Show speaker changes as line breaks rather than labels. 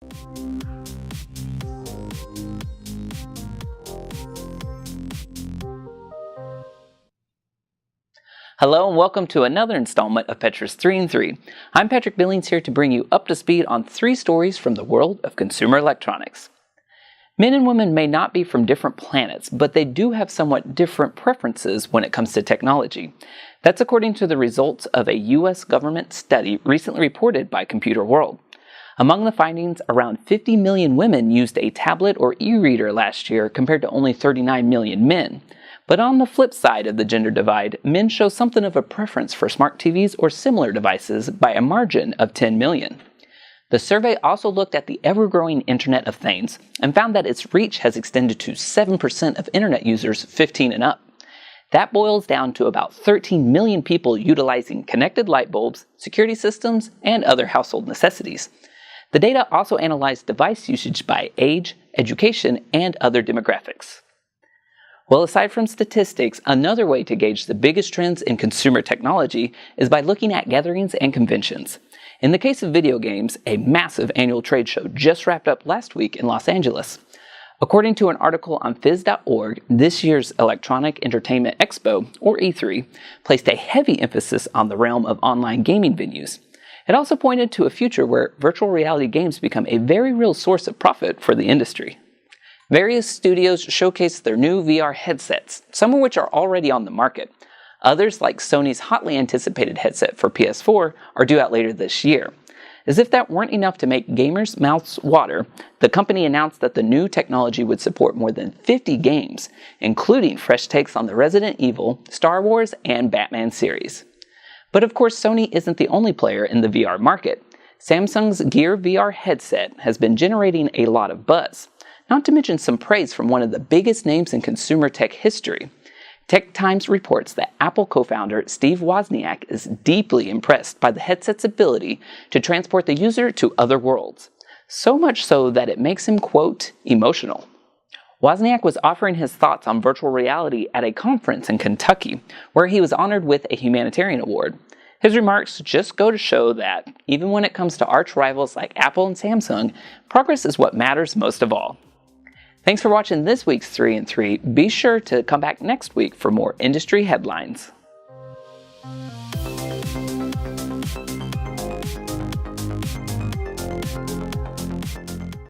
Hello and welcome to another installment of Petra's 3 in 3. I'm Patrick Billings here to bring you up to speed on 3 stories from the world of consumer electronics. Men and women may not be from different planets, but they do have somewhat different preferences when it comes to technology. That's according to the results of a U.S. government study recently reported by Computer World. Among the findings, around 50 million women used a tablet or e-reader last year compared to only 39 million men. But on the flip side of the gender divide, men show something of a preference for smart TVs or similar devices by a margin of 10 million. The survey also looked at the ever-growing Internet of Things and found that its reach has extended to 7% of Internet users 15 and up. That boils down to about 13 million people utilizing connected light bulbs, security systems, and other household necessities. The data also analyzed device usage by age, education, and other demographics. Well, aside from statistics, another way to gauge the biggest trends in consumer technology is by looking at gatherings and conventions. In the case of video games, a massive annual trade show just wrapped up last week in Los Angeles. According to an article on phys.org, this year's Electronic Entertainment Expo, or E3, placed a heavy emphasis on the realm of online gaming venues. It also pointed to a future where virtual reality games become a very real source of profit for the industry. Various studios showcased their new VR headsets, some of which are already on the market. Others, like Sony's hotly anticipated headset for PS4, are due out later this year. As if that weren't enough to make gamers' mouths water, the company announced that the new technology would support more than 50 games, including fresh takes on the Resident Evil, Star Wars, and Batman series. But of course, Sony isn't the only player in the VR market. Samsung's Gear VR headset has been generating a lot of buzz. Not to mention some praise from one of the biggest names in consumer tech history. Tech Times reports that Apple co-founder Steve Wozniak is deeply impressed by the headset's ability to transport the user to other worlds. So much so that it makes him, quote, emotional. Wozniak was offering his thoughts on virtual reality at a conference in Kentucky, where he was honored with a humanitarian award. His remarks just go to show that, even when it comes to arch rivals like Apple and Samsung, progress is what matters most of all. Thanks for watching this week's 3 in 3. Be sure to come back next week for more industry headlines.